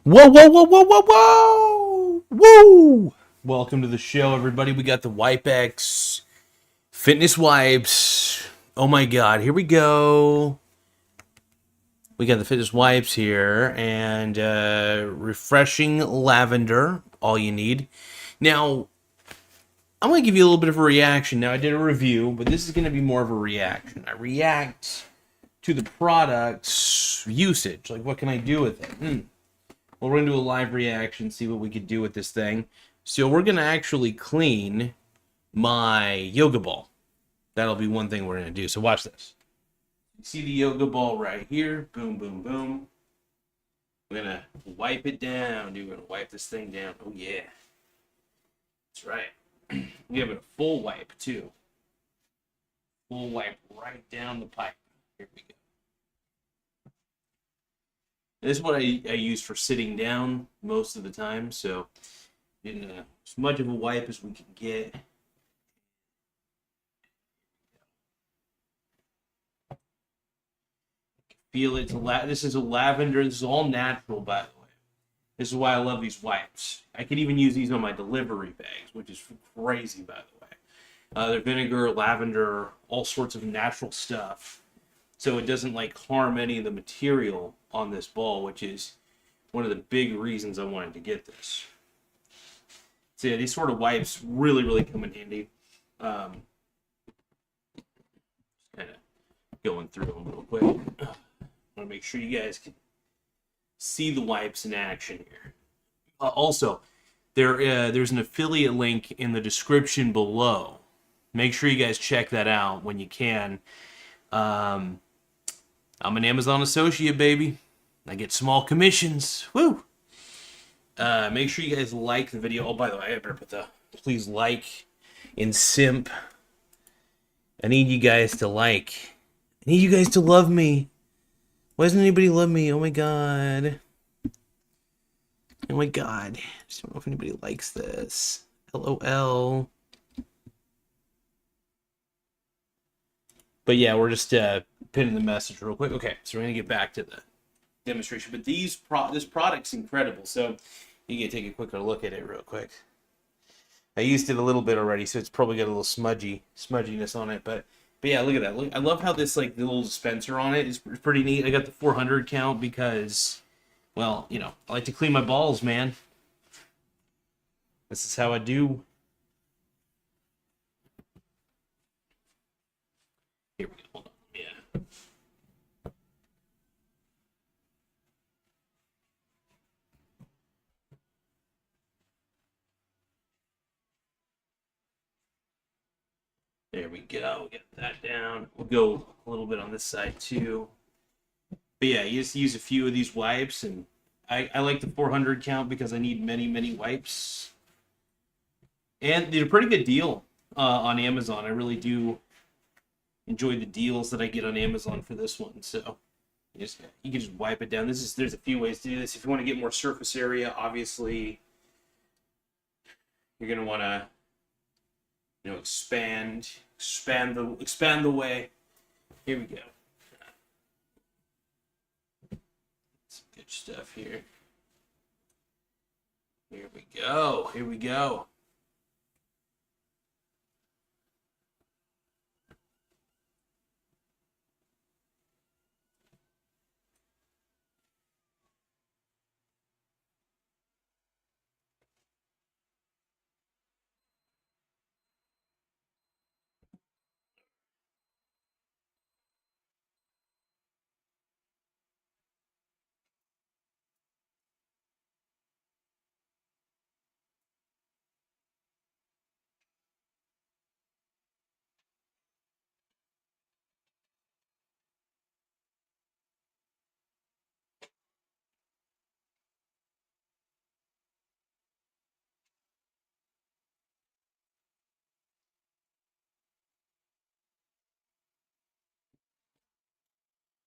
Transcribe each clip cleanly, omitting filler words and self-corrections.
Whoa, whoa, whoa, whoa, whoa, whoa! Woo! Welcome to the show, everybody. We got the Wipex fitness wipes. Oh my god, here we go. We got the fitness wipes here and refreshing lavender, all you need. Now, I'm going to give you a little bit of a reaction. Now, I did a review, but this is going to be more of a reaction. I react to the product's usage. Like, what can I do with it? Well, we're going to do a live reaction, see what we could do with this thing. So we're going to actually clean my yoga ball. That'll be one thing we're going to do. So watch this. You see the yoga ball right here? Boom, boom, boom. We're going to wipe it down, dude. We're going to wipe this thing down. Oh, yeah. That's right. We have a full wipe, too. Full wipe right down the pipe. Here we go. This is what I use for sitting down most of the time, so getting as much of a wipe as we can get. Feel it. This is a lavender. This is all natural, by the way. This is why I love these wipes. I could even use these on my delivery bags, which is crazy, by the way. They're vinegar, lavender, all sorts of natural stuff. So it doesn't like harm any of the material on this ball, which is one of the big reasons I wanted to get this. So yeah, these sort of wipes really, really come in handy. Kind of going through them real quick. I want to make sure you guys can see the wipes in action here. Also, there's an affiliate link in the description below. Make sure you guys check that out when you can. I'm an Amazon associate, baby. I get small commissions. Woo! Make sure you guys like the video. Oh, by the way, I better put the please like and simp. I need you guys to like. I need you guys to love me. Why doesn't anybody love me? Oh my god. Oh my god. I just don't know if anybody likes this. LOL. But yeah, we're just pinning the message real quick. Okay, so we're gonna get back to the demonstration. But this product's incredible. So you can take a quicker look at it real quick. I used it a little bit already, so it's probably got a little smudginess on it. But yeah, look at that. Look, I love how this like the little dispenser on it is pretty neat. I got the 400 count because, well, you know, I like to clean my balls, man. This is how I do. Here we go. Hold on. Yeah. There we go. Get that down. We'll go a little bit on this side too. But yeah, you just use a few of these wipes, and I like the 400 count because I need many, many wipes. And they're a pretty good deal on Amazon. I really do enjoy the deals that I get on Amazon for this one. So you can just wipe it down. There's a few ways to do this. If you want to get more surface area, obviously you're gonna want to expand the way. Here we go. Some good stuff here. Here we go. Here we go.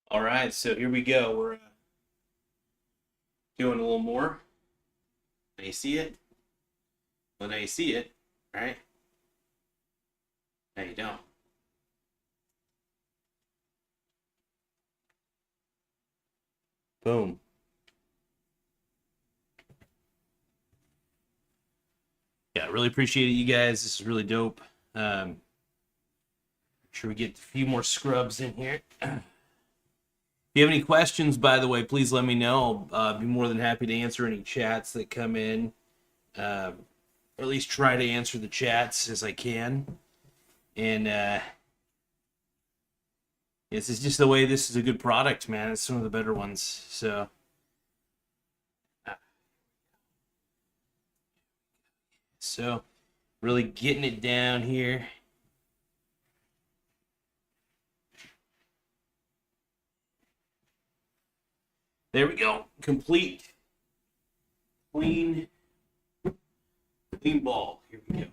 All right, so here we go. We're doing a little more. Now you see it? Well, now you see it, right? Now you don't. Boom. really appreciate it, you guys. This is really dope. Make sure we get a few more scrubs in here. If you have any questions, by the way, please let me know. I'll be more than happy to answer any chats that come in. Or at least try to answer the chats as I can. And this is just the way this is a good product, man. It's one of the better ones. So really getting it down here. There we go. Complete. Clean ball. Here we go.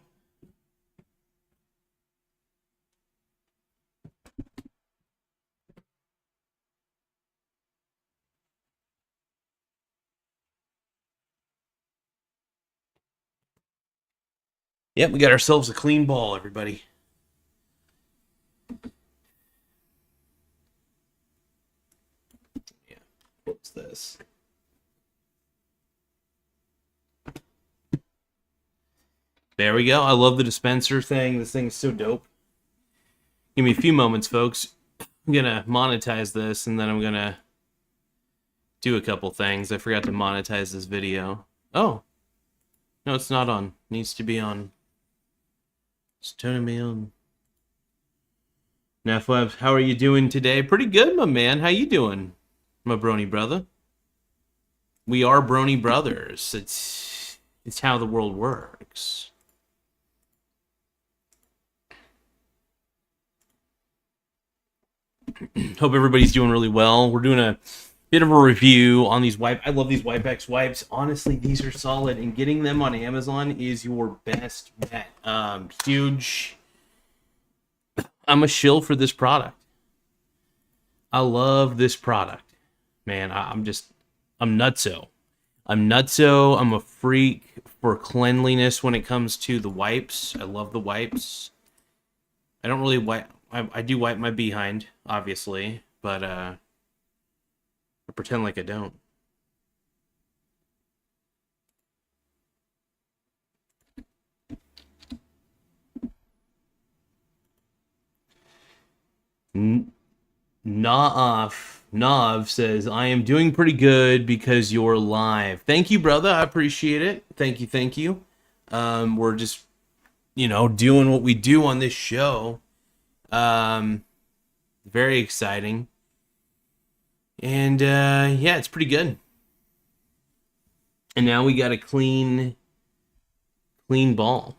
Yep, we got ourselves a clean ball, everybody. Yeah, what's this? There we go. I love the dispenser thing. This thing is so dope. Give me a few moments, folks. I'm going to monetize this, and then I'm going to do a couple things. I forgot to monetize this video. Oh. No, it's not on. It needs to be on. It's turning me on. Nafweb, how are you doing today? Pretty good, my man. How you doing, my brony brother? We are brony brothers. It's how the world works. Hope everybody's doing really well. We're doing a bit of a review on these I love these Wipex wipes. Honestly, these are solid, and getting them on Amazon is your best bet. Huge. I'm a shill for this product. I love this product, man. I'm nutso. I'm nutso. I'm a freak for cleanliness when it comes to the wipes. I love the wipes. I don't really wipe. I do wipe my behind, obviously, but I pretend like I don't. Nav says, I am doing pretty good because you're live. Thank you, brother. I appreciate it. Thank you. We're just, doing what we do on this show. Very exciting. And, yeah, it's pretty good. And now we got a clean ball.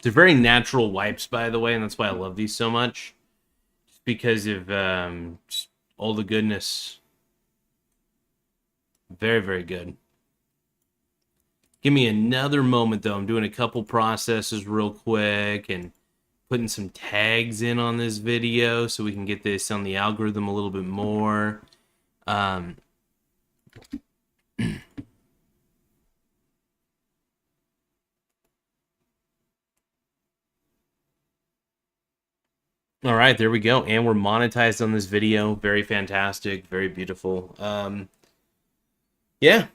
They're very natural wipes, by the way, and that's why I love these so much. Just because of just all the goodness. Very, very good. Give me another moment, though. I'm doing a couple processes real quick and putting some tags in on this video so we can get this on the algorithm a little bit more. All right, there we go. And we're monetized on this video. Very fantastic. Very beautiful. Yeah.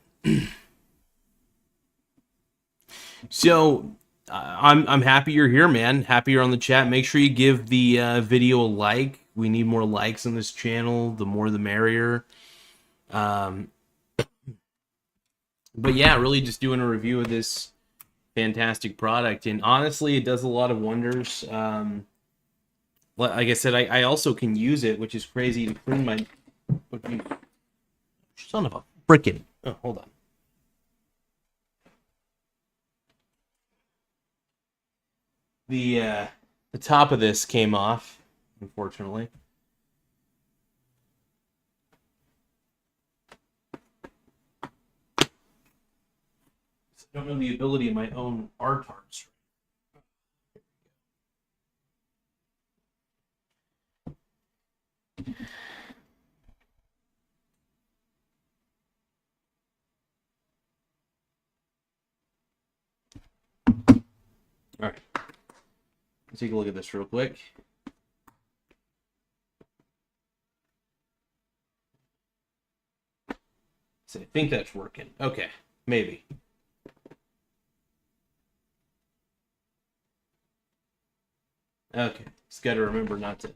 So I'm happy you're here, man. Happy you're on the chat. Make sure you give the video a like. We need more likes on this channel. The more the merrier. But yeah, really just doing a review of this fantastic product. And honestly, it does a lot of wonders. Like I said, I also can use it, which is crazy, to clean my... Son of a frickin'... Oh, hold on. The top of this came off, unfortunately. I don't know the ability of my own RTARs. All right, let's take a look at this real quick. So I think that's working. Okay, maybe. Okay, just got to remember not to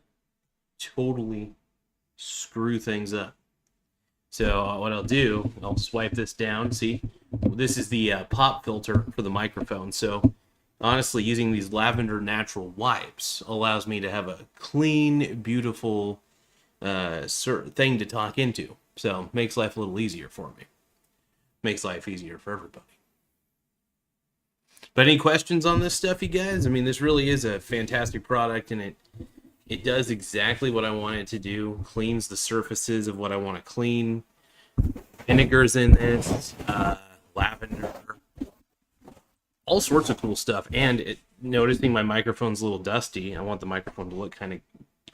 totally screw things up. So what I'll do, I'll swipe this down. See, this is the pop filter for the microphone. So honestly, using these Lavender natural wipes allows me to have a clean, beautiful thing to talk into. So makes life a little easier for me. Makes life easier for everybody. But any questions on this stuff, you guys? I mean, this really is a fantastic product, and it does exactly what I want it to do. Cleans the surfaces of what I want to clean. Vinegar's in this, lavender, all sorts of cool stuff. And noticing my microphone's a little dusty, I want the microphone to look kind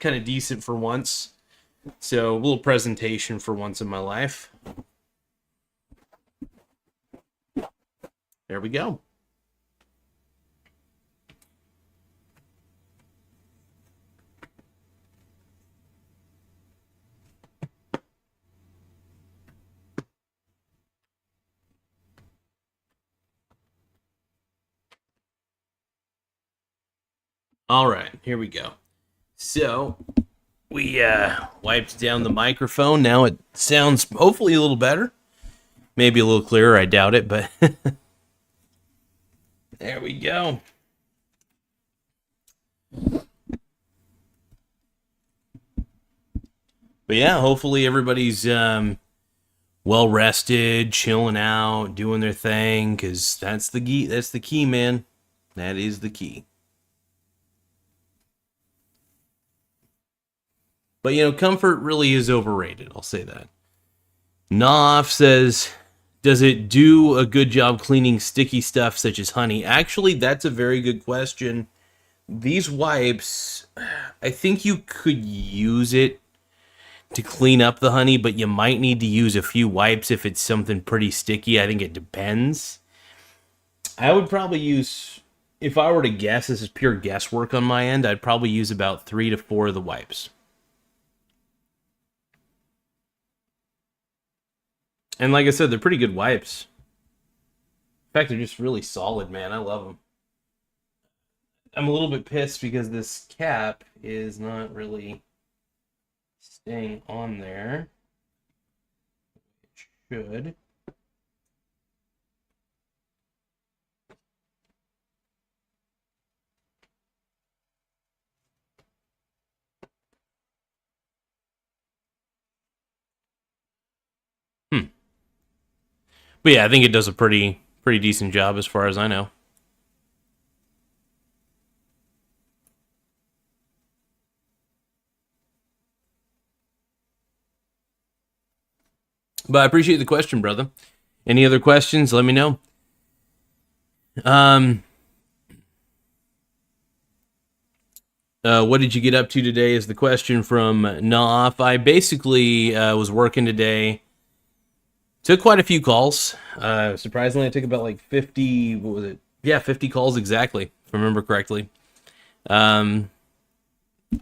of decent for once. So a little presentation for once in my life. There we go. All right, here we go. So we wiped down the microphone. Now it sounds hopefully a little better. Maybe a little clearer. I doubt it, but there we go. But yeah, hopefully everybody's well rested, chilling out, doing their thing, because that's the key. That's the key, man. That is the key. But comfort really is overrated. I'll say that. Knopf says, does it do a good job cleaning sticky stuff such as honey? Actually, that's a very good question. These wipes, I think you could use it to clean up the honey, but you might need to use a few wipes if it's something pretty sticky. I think it depends. I would probably use, if I were to guess, this is pure guesswork on my end, I'd probably use about 3 to 4 of the wipes. And like I said, they're pretty good wipes. In fact, they're just really solid, man. I love them. I'm a little bit pissed because this cap is not really staying on there. It should. But yeah, I think it does a pretty decent job as far as I know. But I appreciate the question, brother. Any other questions? Let me know. What did you get up to today is the question from Naaf. I basically was working today. Took quite a few calls. Surprisingly, I took about like 50, what was it? Yeah, 50 calls exactly, if I remember correctly. I've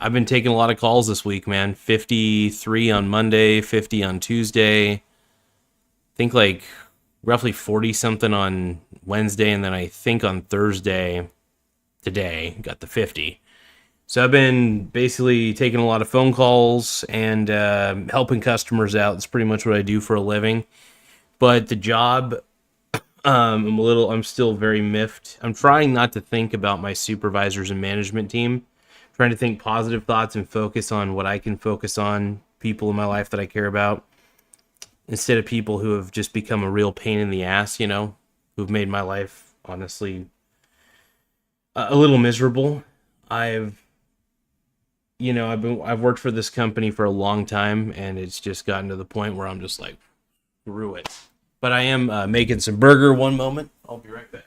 been taking a lot of calls this week, man. 53 on Monday, 50 on Tuesday. I think like roughly 40 something on Wednesday, and then I think on Thursday, today, got the 50. So I've been basically taking a lot of phone calls and helping customers out. That's pretty much what I do for a living. But the job, I'm still very miffed. I'm trying not to think about my supervisors and management team. I'm trying to think positive thoughts and focus on what I can focus on, people in my life that I care about, instead of people who have just become a real pain in the ass, who've made my life, honestly, a little miserable. I've worked for this company for a long time, and it's just gotten to the point where I'm just like, screw it. But I am making some burger. One moment, I'll be right back.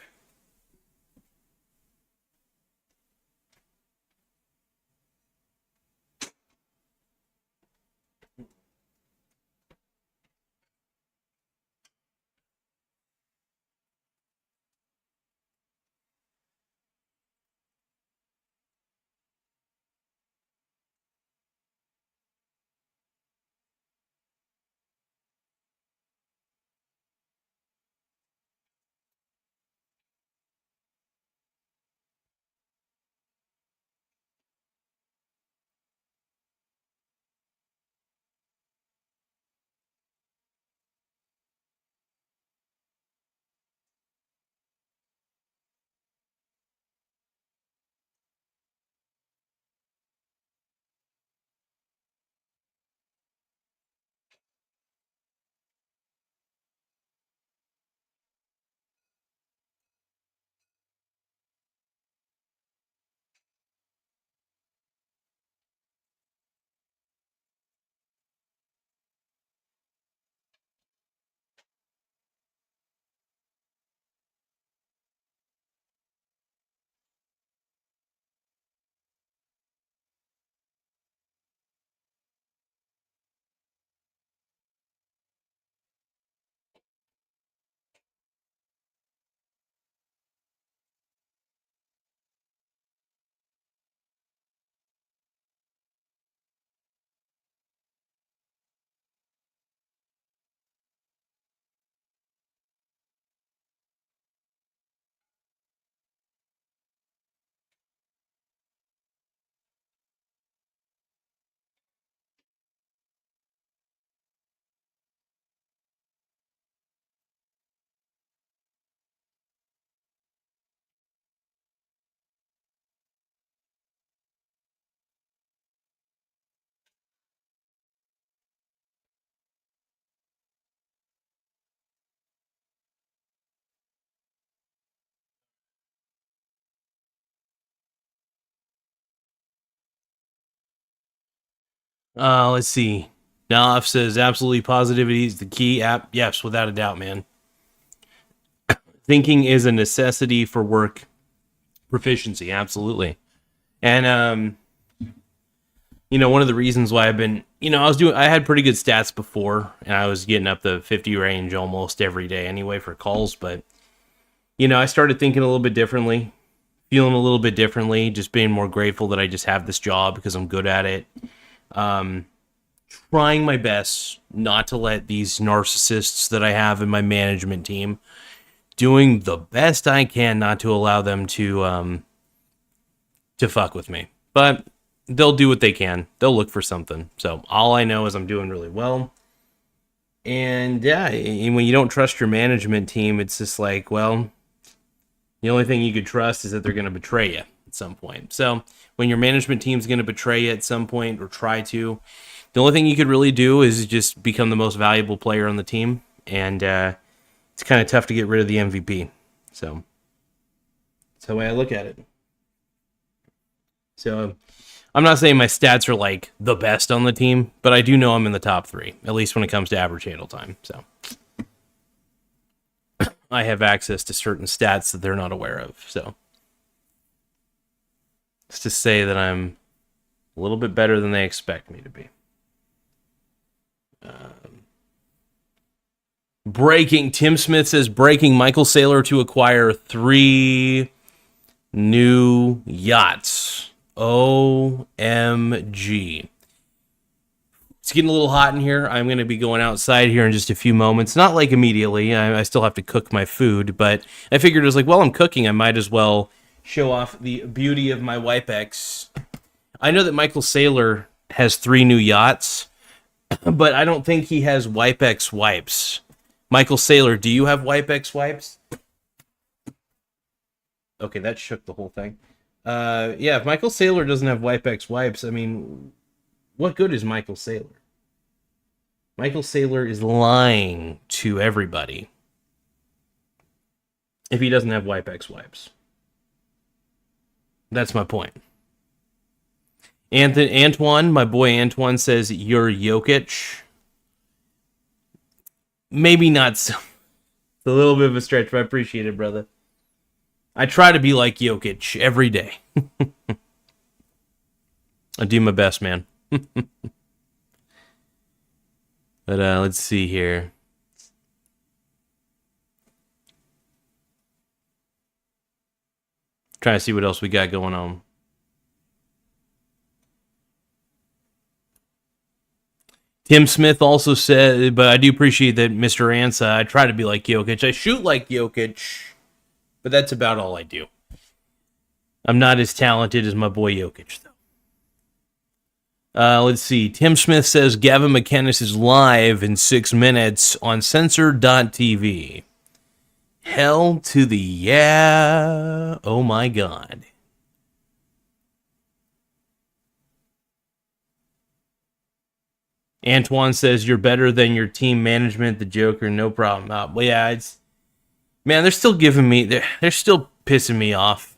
Let's see. Nalaf says absolutely positivity is the key. Yes, without a doubt, man. Thinking is a necessity for work proficiency. Absolutely. And one of the reasons why I've been, I had pretty good stats before, and I was getting up the 50 range almost every day anyway for calls, but I started thinking a little bit differently, feeling a little bit differently, just being more grateful that I just have this job because I'm good at it. Trying my best not to let these narcissists that I have in my management team, doing the best I can not to allow them to fuck with me. But they'll do what they can. They'll look for something. So all I know is I'm doing really well. And yeah, when you don't trust your management team, it's just like, well, the only thing you could trust is that they're going to betray you at some point. So when your management team's going to betray you at some point or try to, the only thing you could really do is just become the most valuable player on the team. And it's kind of tough to get rid of the MVP. So that's the way I look at it. So I'm not saying my stats are like the best on the team, but I do know I'm in the top 3, at least when it comes to average handle time. So I have access to certain stats that they're not aware of. So it's to say that I'm a little bit better than they expect me to be. Breaking. Tim Smith says breaking. Michael Saylor to acquire 3 new yachts. OMG. It's getting a little hot in here. I'm going to be going outside here in just a few moments. Not like immediately. I still have to cook my food, but I figured it was like, well, I'm cooking. I might as well show off the beauty of my Wipex. I know that Michael Saylor has 3 new yachts, but I don't think he has Wipex wipes. Michael Saylor, do you have Wipex wipes? Okay, that shook the whole thing. Yeah, if Michael Saylor doesn't have Wipex wipes, I mean, what good is Michael Saylor? Michael Saylor is lying to everybody if he doesn't have Wipex wipes. That's my point. Antoine, my boy Antoine says, you're Jokic. Maybe not so. It's a little bit of a stretch, but I appreciate it, brother. I try to be like Jokic every day. I do my best, man. But let's see here. Trying to see what else we got going on. Tim Smith also said, but I do appreciate that, Mr. Ansa. I try to be like Jokic. I shoot like Jokic, but that's about all I do. I'm not as talented as my boy Jokic, though. Let's see. Tim Smith says Gavin McInnes is live in 6 minutes on Censor.tv. Hell to the yeah. Oh my God. Antoine says you're better than your team management, the Joker, no problem. Well, yeah, it's, man, they're still giving me, they're still pissing me off.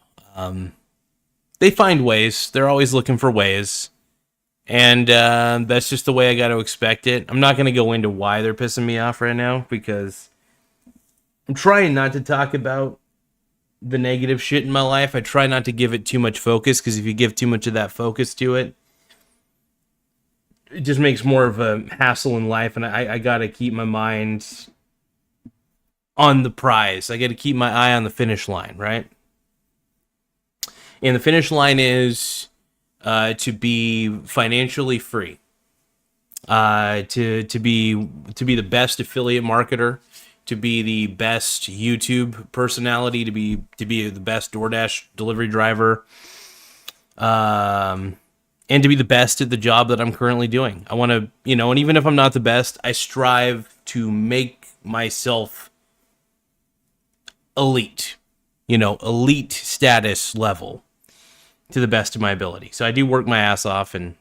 They find ways. They're always looking for ways. And that's just the way I got to expect it. I'm not going to go into why they're pissing me off right now, because I'm trying not to talk about the negative shit in my life. I try not to give it too much focus, because if you give too much of that focus to it, it just makes more of a hassle in life, and I got to keep my mind on the prize. I got to keep my eye on the finish line, right? And the finish line is to be financially free, to be the best affiliate marketer, to be the best YouTube personality, to be the best DoorDash delivery driver, and to be the best at the job that I'm currently doing. I want to, and even if I'm not the best, I strive to make myself elite, elite status level to the best of my ability. So I do work my ass off, and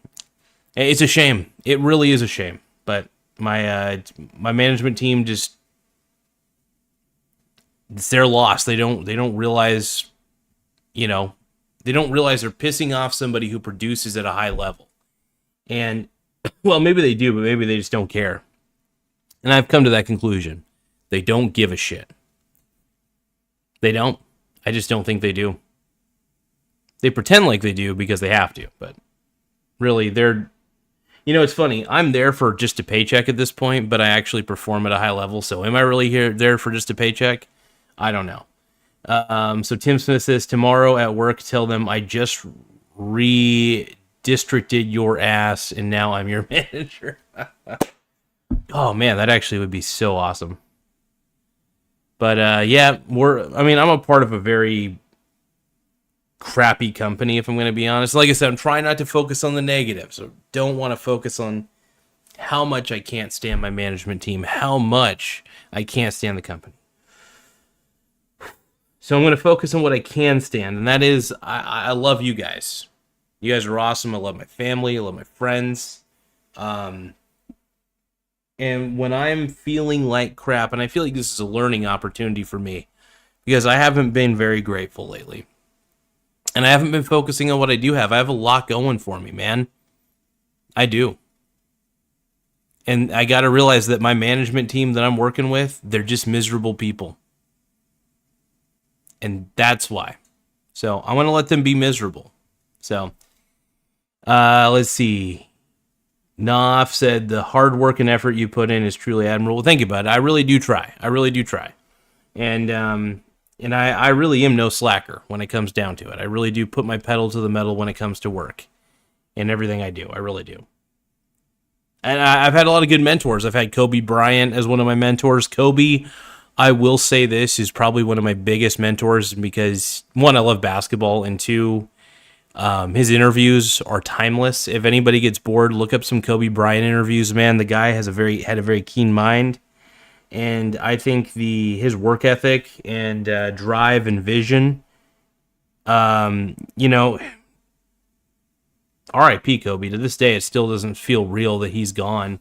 it's a shame. It really is a shame. But my management team just, it's their loss. They don't realize, they don't realize they're pissing off somebody who produces at a high level. And Well, maybe they do, but maybe they just don't care. And I've come to that conclusion. They don't give a shit. They don't. I just don't think they do. They pretend like they do because they have to, but really, they're. It's funny. I'm there for just a paycheck at this point, but I actually perform at a high level. So, am I really there for just a paycheck? I don't know. So Tim Smith says, tomorrow at work, tell them I just redistricted your ass and now I'm your manager. Oh man, that actually would be so awesome. But yeah, I'm a part of a very crappy company, if I'm going to be honest. Like I said, I'm trying not to focus on the negative. So don't want to focus on how much I can't stand my management team, how much I can't stand the company. So I'm going to focus on what I can stand, and that is I love you guys. You guys are awesome. I love my family. I love my friends. And when I'm feeling like crap, and I feel like this is a learning opportunity for me, because I haven't been very grateful lately. And I haven't been focusing on what I do have. I have a lot going for me, man. I do. And I got to realize that my management team that I'm working with, they're just miserable people. And that's why. So I want to let them be miserable. So let's see. Naf said the hard work and effort you put in is truly admirable. Well, thank you, bud. I really do try. And I really am no slacker when it comes down to it. I really do put my pedal to the metal when it comes to work and everything I do. I really do. And I've had a lot of good mentors. I've had Kobe Bryant as one of my mentors. Kobe, I will say this, is probably one of my biggest mentors because, one, I love basketball, and two, his interviews are timeless. If anybody gets bored, look up some Kobe Bryant interviews, man. The guy had a very keen mind, and I think his work ethic and drive and vision, R.I.P. Kobe. To this day, it still doesn't feel real that he's gone,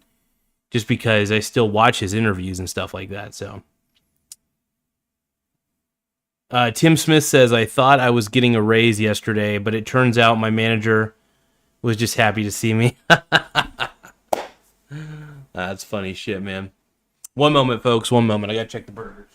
just because I still watch his interviews and stuff like that. So. Tim Smith says, I thought I was getting a raise yesterday, but it turns out my manager was just happy to see me. That's funny shit, man. One moment, folks. One moment. I gotta check the burgers.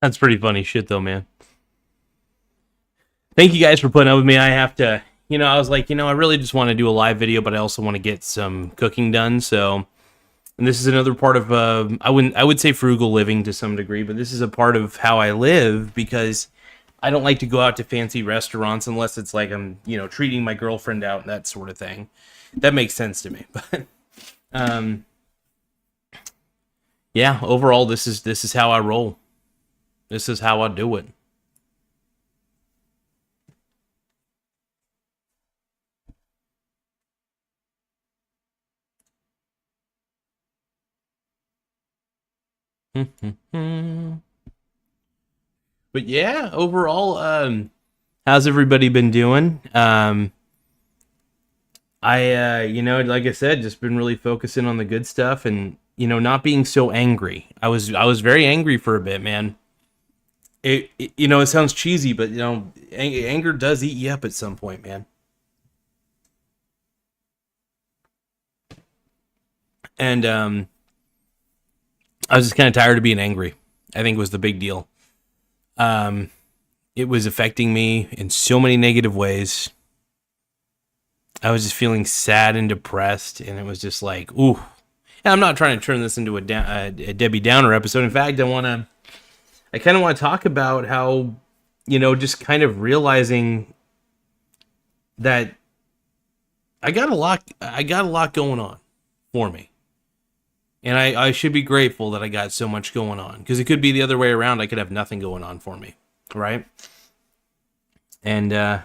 That's pretty funny shit, though, man. Thank you guys for putting up with me. I have to, I was like, I really just want to do a live video, but I also want to get some cooking done. So, and this is another part of, I would say frugal living to some degree, but this is a part of how I live because I don't like to go out to fancy restaurants unless it's like I'm, treating my girlfriend out and that sort of thing. That makes sense to me. But, yeah, overall, this is how I roll. This is how I do it. But yeah, overall, how's everybody been doing? Like I said, just been really focusing on the good stuff and, not being so angry. I was very angry for a bit, man. it sounds cheesy, but anger does eat you up at some point, man. And I was just kind of tired of being angry. I think was the big deal. Um, it was affecting me in so many negative ways. I was just feeling sad and depressed, and it was just like, ooh. And I'm not trying to turn this into a Debbie Downer episode. In fact, I kind of want to talk about how, just kind of realizing that I got a lot going on for me. And I should be grateful that I got so much going on, because it could be the other way around. I could have nothing going on for me, right? And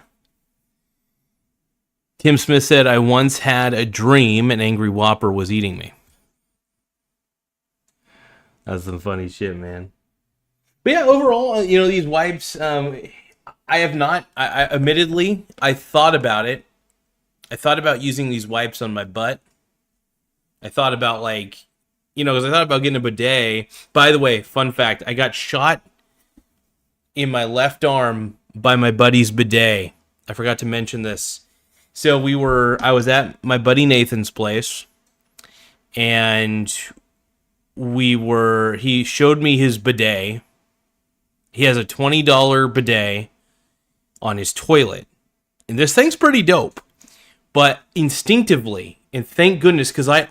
Tim Smith said, I once had a dream an angry whopper was eating me. That's some funny shit, man. But yeah, overall, these wipes, I have not, I admittedly, I thought about it. I thought about using these wipes on my butt. I thought about because I thought about getting a bidet. By the way, fun fact, I got shot in my left arm by my buddy's bidet. I forgot to mention this. So I was at my buddy Nathan's place, and he showed me his bidet. He has a $20 bidet on his toilet. And this thing's pretty dope. But instinctively, and thank goodness, because I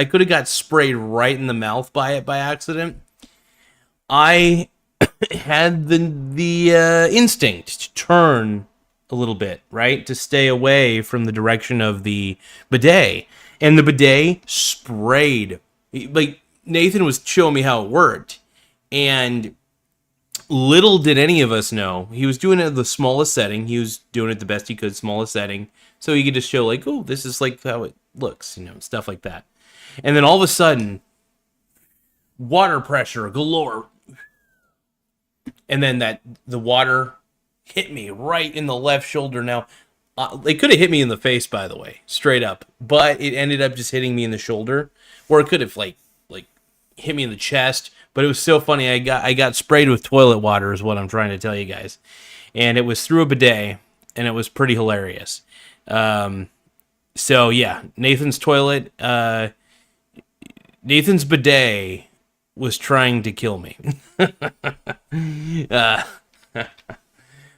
could have got sprayed right in the mouth by it by accident. I had the instinct to turn a little bit, right? To stay away from the direction of the bidet. And the bidet sprayed. Like, Nathan was showing me how it worked. And little did any of us know, he was doing it at the smallest setting. He was doing it the best he could, smallest setting. So he could just show, like, oh, this is like how it looks, stuff like that. And then all of a sudden, water pressure galore. And then the water hit me right in the left shoulder. Now, they could have hit me in the face, by the way, straight up. But it ended up just hitting me in the shoulder. Or it could have, like hit me in the chest. But it was so funny. I got sprayed with toilet water is what I'm trying to tell you guys. And it was through a bidet. And it was pretty hilarious. So, yeah, Nathan's toilet. Nathan's bidet was trying to kill me.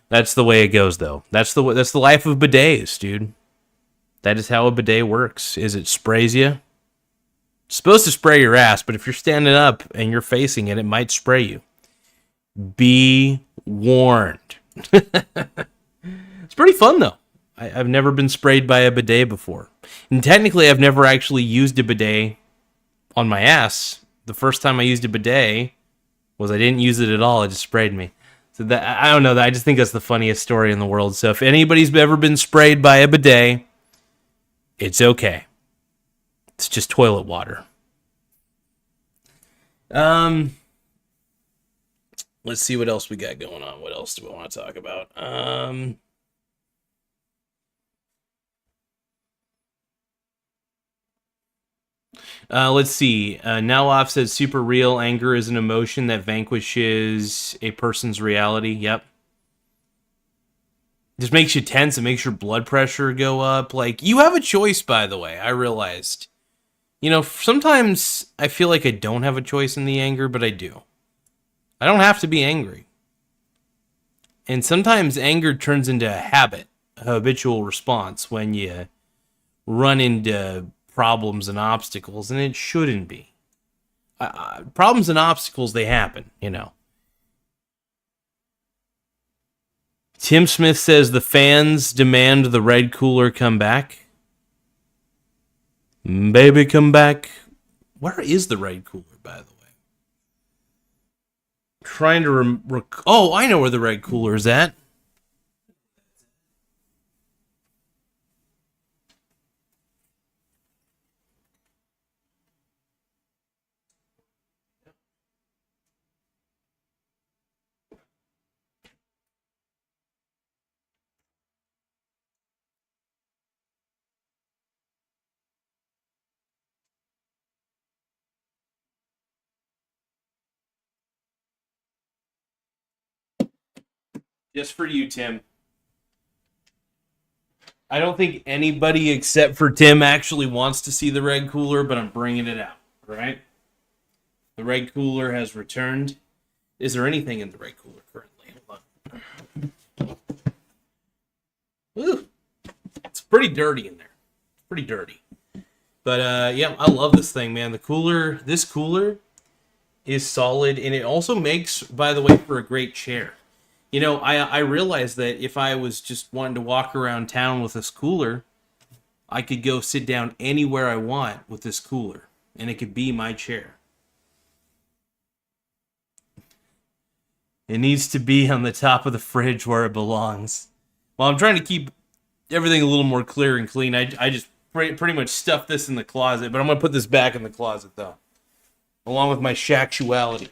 That's the way it goes, though. That's the life of bidets, dude. That is how a bidet works. Is it sprays you? It's supposed to spray your ass, but if you're standing up and you're facing it, it might spray you. Be warned. It's pretty fun, though. I've never been sprayed by a bidet before. And technically, I've never actually used a bidet on my ass. The first time I used a bidet was I didn't use it at all. It just sprayed me. So I don't know. I just think that's the funniest story in the world. So if anybody's ever been sprayed by a bidet, it's okay. It's just toilet water. Let's see what else we got going on. What else do we want to talk about? Let's see. Now off says super real anger is an emotion that vanquishes a person's reality. Yep. Just makes you tense. It makes your blood pressure go up. Like, you have a choice, by the way. I realized. Sometimes I feel like I don't have a choice in the anger, but I do. I don't have to be angry. And sometimes anger turns into a habit, a habitual response when you run into problems and obstacles, and it shouldn't be. Problems and obstacles, they happen, Tim Smith says the fans demand the red cooler come back. Baby, come back. Where is the red cooler, by the way? Trying to oh, I know where the red cooler is at. Just for you, Tim. I don't think anybody except for Tim actually wants to see the red cooler, but I'm bringing it out, right? The red cooler has returned. Is there anything in the red cooler currently? Hold on. Ooh, it's pretty dirty in there. Pretty dirty. But yeah, I love this thing, man. This cooler is solid, and it also makes, by the way, for a great chair. You know, I realized that if I was just wanting to walk around town with this cooler, I could go sit down anywhere I want with this cooler, and it could be my chair. It needs to be on the top of the fridge where it belongs. Well, I'm trying to keep everything a little more clear and clean. I just pretty much stuffed this in the closet, but I'm going to put this back in the closet, though, along with my shactuality.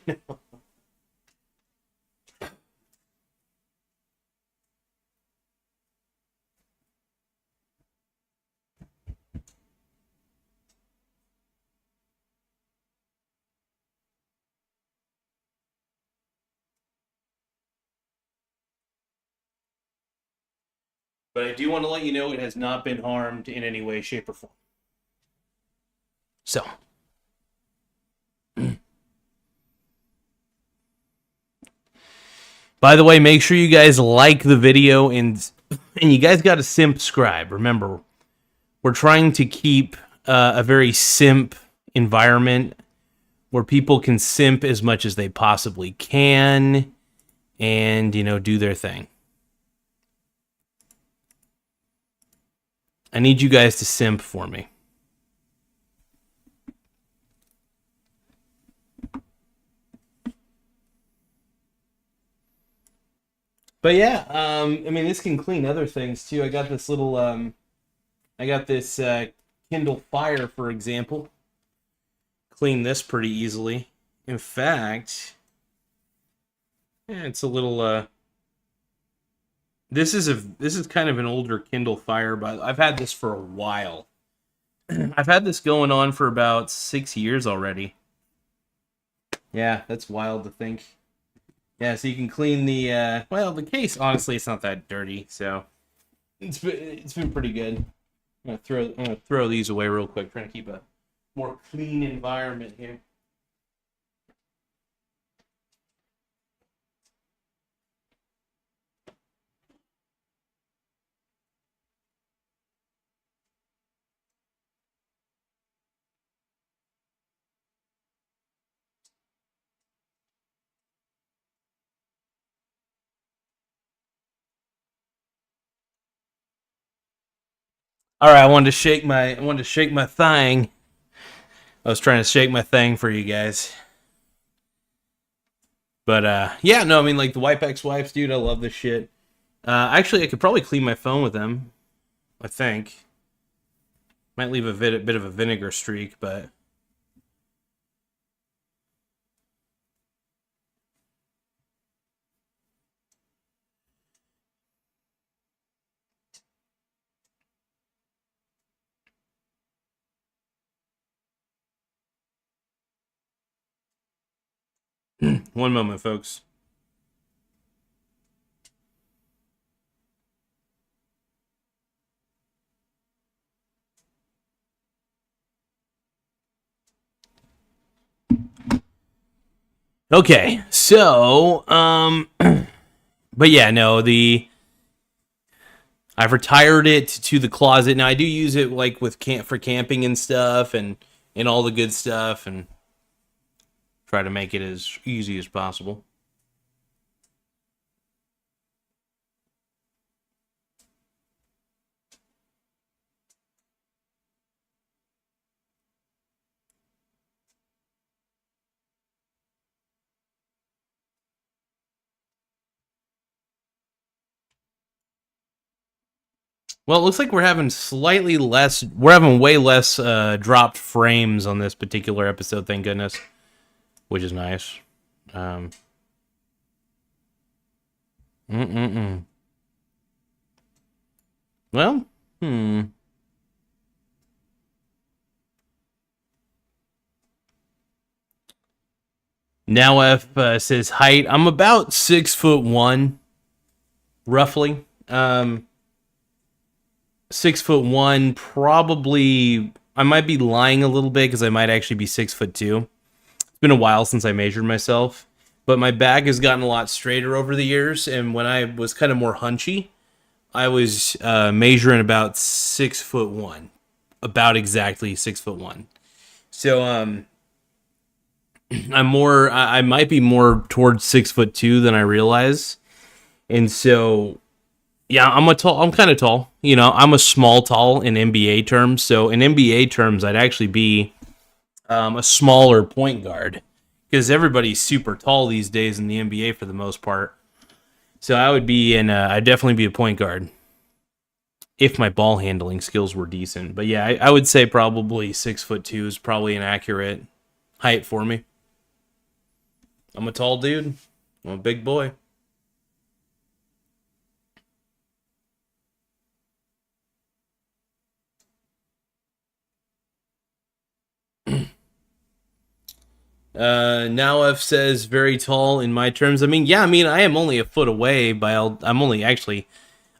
But I do want to let you know it has not been harmed in any way, shape, or form. So. By the way, make sure you guys like the video and you guys got to subscribe. Remember, we're trying to keep a very simp environment where people can simp as much as they possibly can and, you know, do their thing. I need you guys to simp for me. But yeah, I mean, this can clean other things too. I got this little, Kindle Fire, for example. Clean this pretty easily. In fact, yeah, it's a little, this is kind of an older Kindle Fire, but I've had this for a while. I've had this going on for about 6 years already. Yeah, that's wild to think. Yeah, so you can clean the, well, the case, honestly, it's not that dirty, so it's been pretty good. I'm gonna throw these away real quick, trying to keep a more clean environment here. All right, I wanted to shake my thing. I was trying to shake my thing for you guys. But yeah, no, I mean, like the Wipex wipes, dude, I love this shit. Actually, I could probably clean my phone with them. I think might leave a bit of a vinegar streak, but one moment, folks. Okay, so but yeah, no, I've retired it to the closet. Now I do use it like with for camping and stuff and all the good stuff and try to make it as easy as possible. Well, it looks like we're having way less dropped frames on this particular episode, thank goodness, which is nice. Um, Well, Now F says height. I'm about 6'1". roughly. 6'1", probably. I might be lying a little bit because I might actually be 6'2". It's been a while since I measured myself, but my back has gotten a lot straighter over the years. And when I was kind of more hunchy, I was measuring about 6'1", about exactly 6'1". So I'm more. I might be more towards 6'2" than I realize, and so yeah, I'm kind of tall. You know, I'm a small tall in NBA terms. So in NBA terms, I'd actually be a smaller point guard because everybody's super tall these days in the NBA for the most part. So I would be I'd definitely be a point guard if my ball handling skills were decent. But yeah, I would say probably 6'2" is probably an accurate height for me. I'm a tall dude. I'm a big boy. Now F says very tall in my terms. I mean, yeah, I mean, I am only a foot away I'm only actually,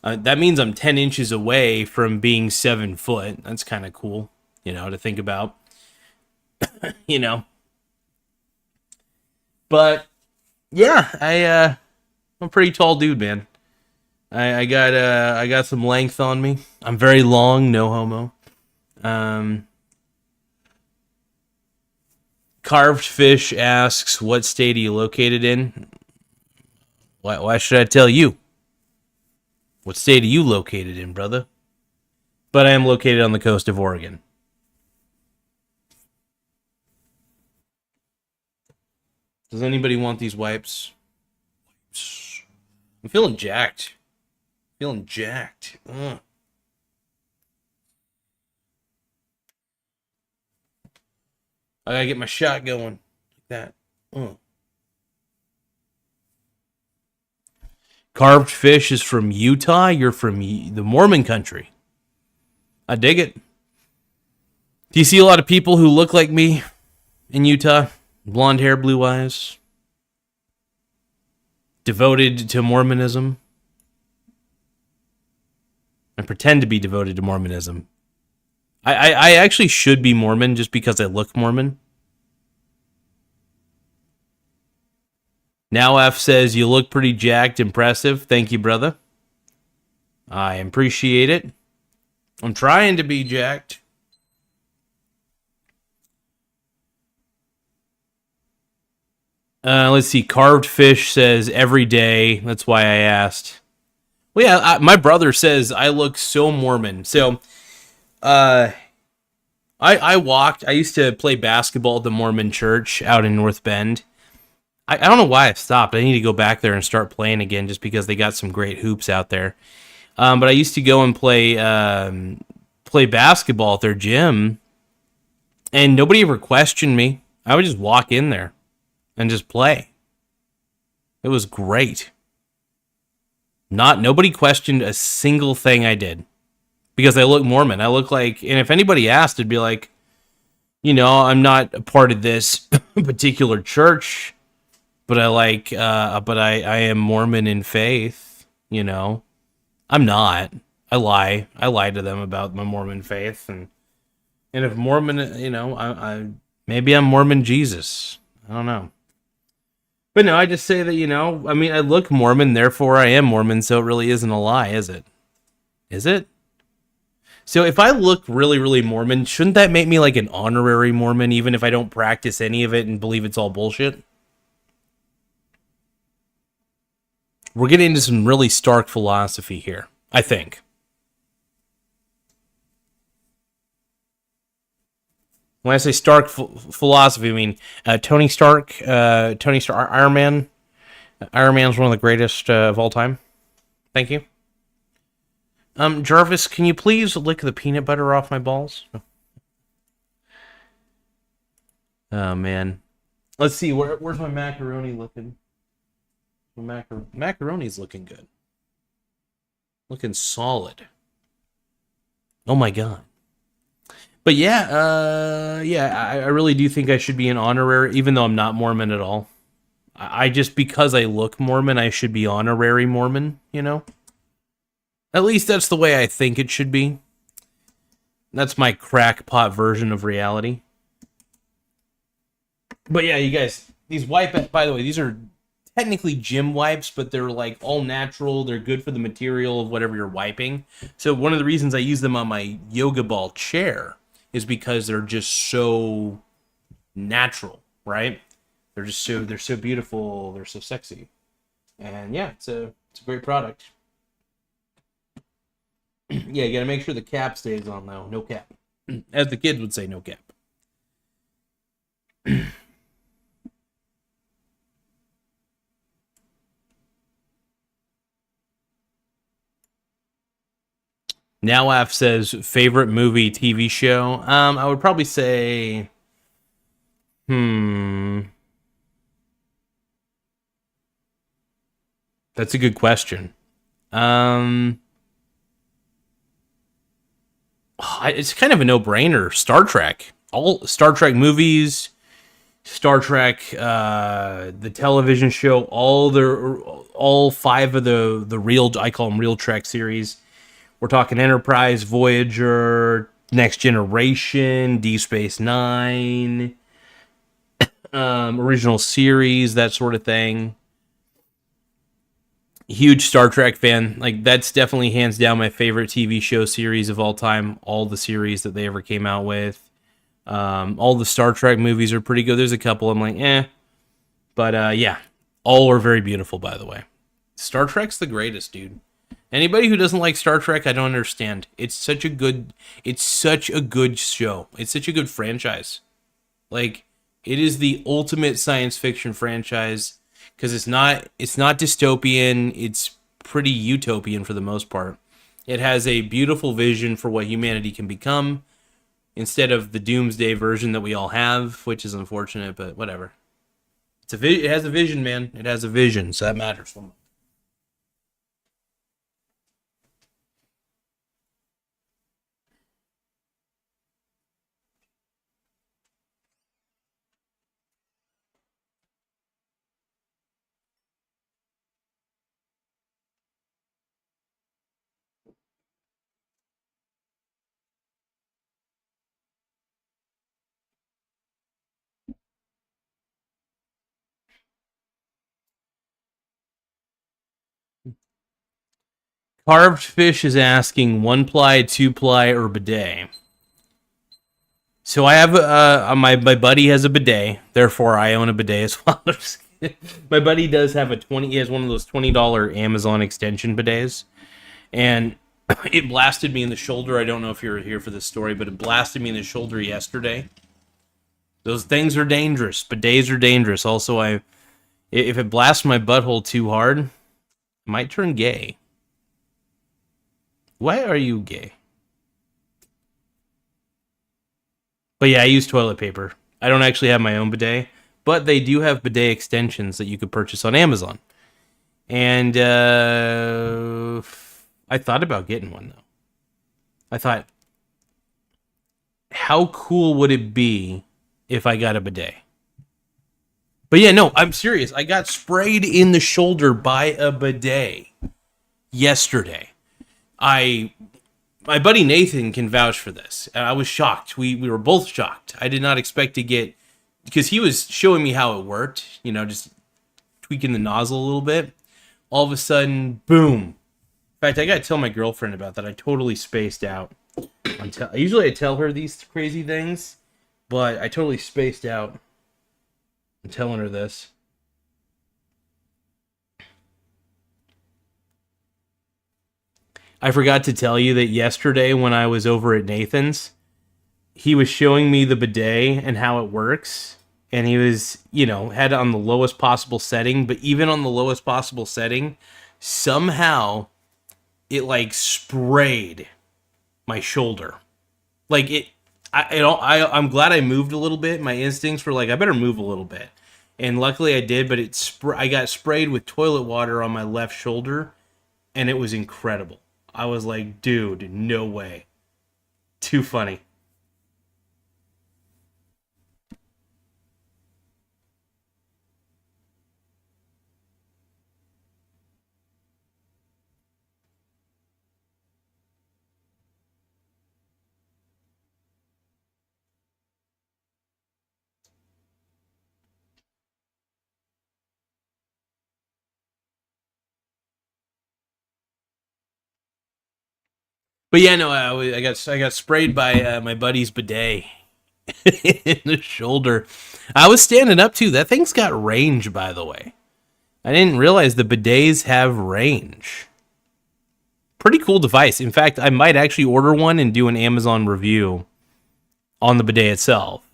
that means I'm 10 inches away from being 7 foot. That's kind of cool, to think about, you know. But yeah, I'm a pretty tall dude, man. I got some length on me. I'm very long, no homo. Um, Carved Fish asks, what state are you located in? Why should I tell you? What state are you located in, brother? But I am located on the coast of Oregon. Does anybody want these wipes? I'm feeling jacked. Feeling jacked. Ugh. I gotta get my shot going. Like that. Ugh. Carved Fish is from Utah. You're from the Mormon country. I dig it. Do you see a lot of people who look like me in Utah? Blonde hair, blue eyes. Devoted to Mormonism. I pretend to be devoted to Mormonism. I actually should be Mormon just because I look Mormon. Now F says, you look pretty jacked, impressive. Thank you, brother. I appreciate it. I'm trying to be jacked. Let's see. Carved Fish says, every day. That's why I asked. Well, yeah, my brother says I look so Mormon. So, I used to play basketball at the Mormon church out in North Bend. I don't know why I stopped. I need to go back there and start playing again just because they got some great hoops out there. But I used to go and play basketball at their gym, and nobody ever questioned me. I would just walk in there and just play. It was great. Nobody questioned a single thing I did because I look Mormon. I look like, and if anybody asked, it'd be like, I'm not a part of this particular church, but I am Mormon in faith. I'm not. I lie. I lie to them about my Mormon faith, and if Mormon, I maybe I'm Mormon Jesus. I don't know. But no, I just say that, I mean, I look Mormon, therefore I am Mormon, so it really isn't a lie, is it? Is it? So if I look really, really Mormon, shouldn't that make me like an honorary Mormon, even if I don't practice any of it and believe it's all bullshit? We're getting into some really stark philosophy here, I think. When I say stark philosophy, I mean Tony Stark, Iron Man. Iron Man's one of the greatest of all time. Thank you. Jarvis, can you please lick the peanut butter off my balls? Oh, man. Let's see, where's my macaroni looking? Macaroni's looking good. Looking solid. Oh, my God. But yeah, I really do think I should be an honorary, even though I'm not Mormon at all. I just, because I look Mormon, I should be honorary Mormon, you know? At least that's the way I think it should be. That's my crackpot version of reality. But yeah, you guys, these wipe, by the way, these are technically gym wipes, but they're like all natural. They're good for the material of whatever you're wiping. So one of the reasons I use them on my yoga ball chair is because they're just so natural, right? They're so beautiful. They're so sexy, and yeah, it's a great product. Yeah, you got to make sure the cap stays on though. No cap, as the kids would say, no cap. Nowaf says favorite movie, TV show. I would probably say, hmm, that's a good question. Um, it's kind of a no-brainer. Star Trek, all Star Trek movies, Star Trek, the television show, all five of the real, I call them real Trek series. We're talking Enterprise, Voyager, Next Generation, Deep Space Nine, original series, that sort of thing. Huge Star Trek fan. Like, that's definitely hands down my favorite TV show series of all time. All the series that they ever came out with. All the Star Trek movies are pretty good. There's a couple I'm like, eh. But yeah, all are very beautiful, by the way. Star Trek's the greatest, dude. Anybody who doesn't like Star Trek, I don't understand. It's such a good show. It's such a good franchise. Like, it is the ultimate science fiction franchise because it's not dystopian. It's pretty utopian for the most part. It has a beautiful vision for what humanity can become instead of the doomsday version that we all have, which is unfortunate, but whatever. It has a vision, man. It has a vision, so that matters. Carved Fish is asking one ply, two ply, or bidet. So I have my buddy has a bidet, therefore I own a bidet as well. My buddy does have a 20. He has one of those $20 Amazon extension bidets, and it blasted me in the shoulder. I don't know if you're here for this story, but it blasted me in the shoulder yesterday. Those things are dangerous. Bidets are dangerous. Also, if it blasts my butthole too hard, I might turn gay. Why are you gay? But yeah, I use toilet paper. I don't actually have my own bidet, but they do have bidet extensions that you could purchase on Amazon. And I thought about getting one though. I thought, how cool would it be if I got a bidet? But yeah, no, I'm serious. I got sprayed in the shoulder by a bidet yesterday. I My buddy Nathan can vouch for this. I was shocked. We were both shocked. I did not expect to get, because he was showing me how it worked, just tweaking the nozzle a little bit. All of a sudden, boom. In fact, I gotta tell my girlfriend about that. I totally spaced out. Usually I tell her these crazy things, but I totally spaced out. I'm telling her this. I forgot to tell you that yesterday when I was over at Nathan's, he was showing me the bidet and how it works. And he was, had it on the lowest possible setting. But even on the lowest possible setting, somehow it like sprayed my shoulder. Like I'm glad I moved a little bit. My instincts were like, I better move a little bit. And luckily I did, but I got sprayed with toilet water on my left shoulder, and it was incredible. I was like, dude, no way. Too funny. But yeah, no, I got sprayed by my buddy's bidet in the shoulder. I was standing up too. That thing's got range, by the way. I didn't realize the bidets have range. Pretty cool device. In fact, I might actually order one and do an Amazon review on the bidet itself.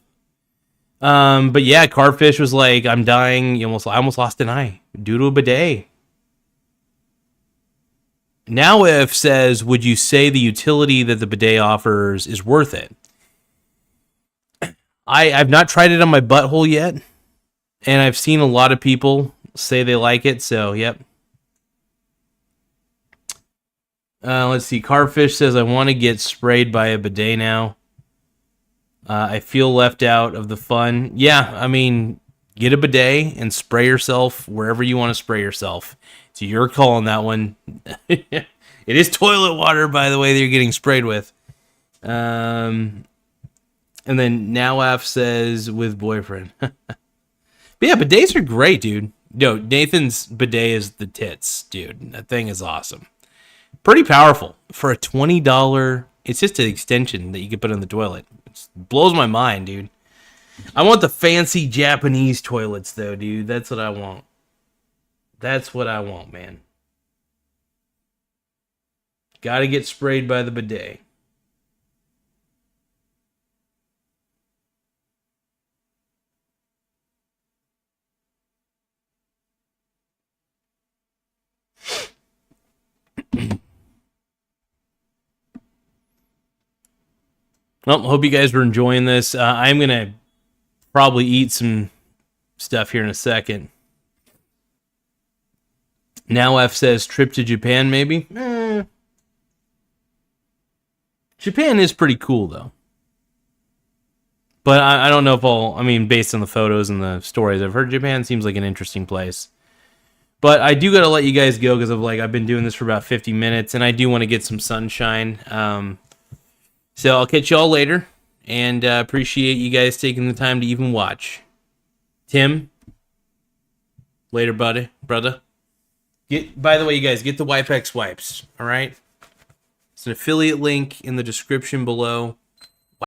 But yeah, Carfish was like, I'm dying. I almost lost an eye due to a bidet. Now if says, would you say the utility that the bidet offers is worth it? I've not tried it on my butthole yet, and I've seen a lot of people say they like it, so yep. Let's see. Carfish says, I want to get sprayed by a bidet now. I feel left out of the fun. Yeah, I mean, get a bidet and spray yourself wherever you want to spray yourself. It's your call on that one. It is toilet water, by the way, that you're getting sprayed with. And then Nawaf says, with boyfriend. But yeah, bidets are great, dude. No, Nathan's bidet is the tits, dude. That thing is awesome. Pretty powerful. For a $20, it's just an extension that you can put in the toilet. It blows my mind, dude. I want the fancy Japanese toilets, though, dude. That's what I want. That's what I want, man. Gotta get sprayed by the bidet. Well, hope you guys were enjoying this. I'm going to probably eat some stuff here in a second. Now F says trip to Japan, maybe? Japan is pretty cool, though. But I don't know if based on the photos and the stories I've heard, Japan seems like an interesting place. But I do got to let you guys go because I've been doing this for about 50 minutes, and I do want to get some sunshine. So I'll catch y'all later, and appreciate you guys taking the time to even watch. Tim, later, buddy, brother. By the way, you guys, get the Wipex wipes, all right? It's an affiliate link in the description below.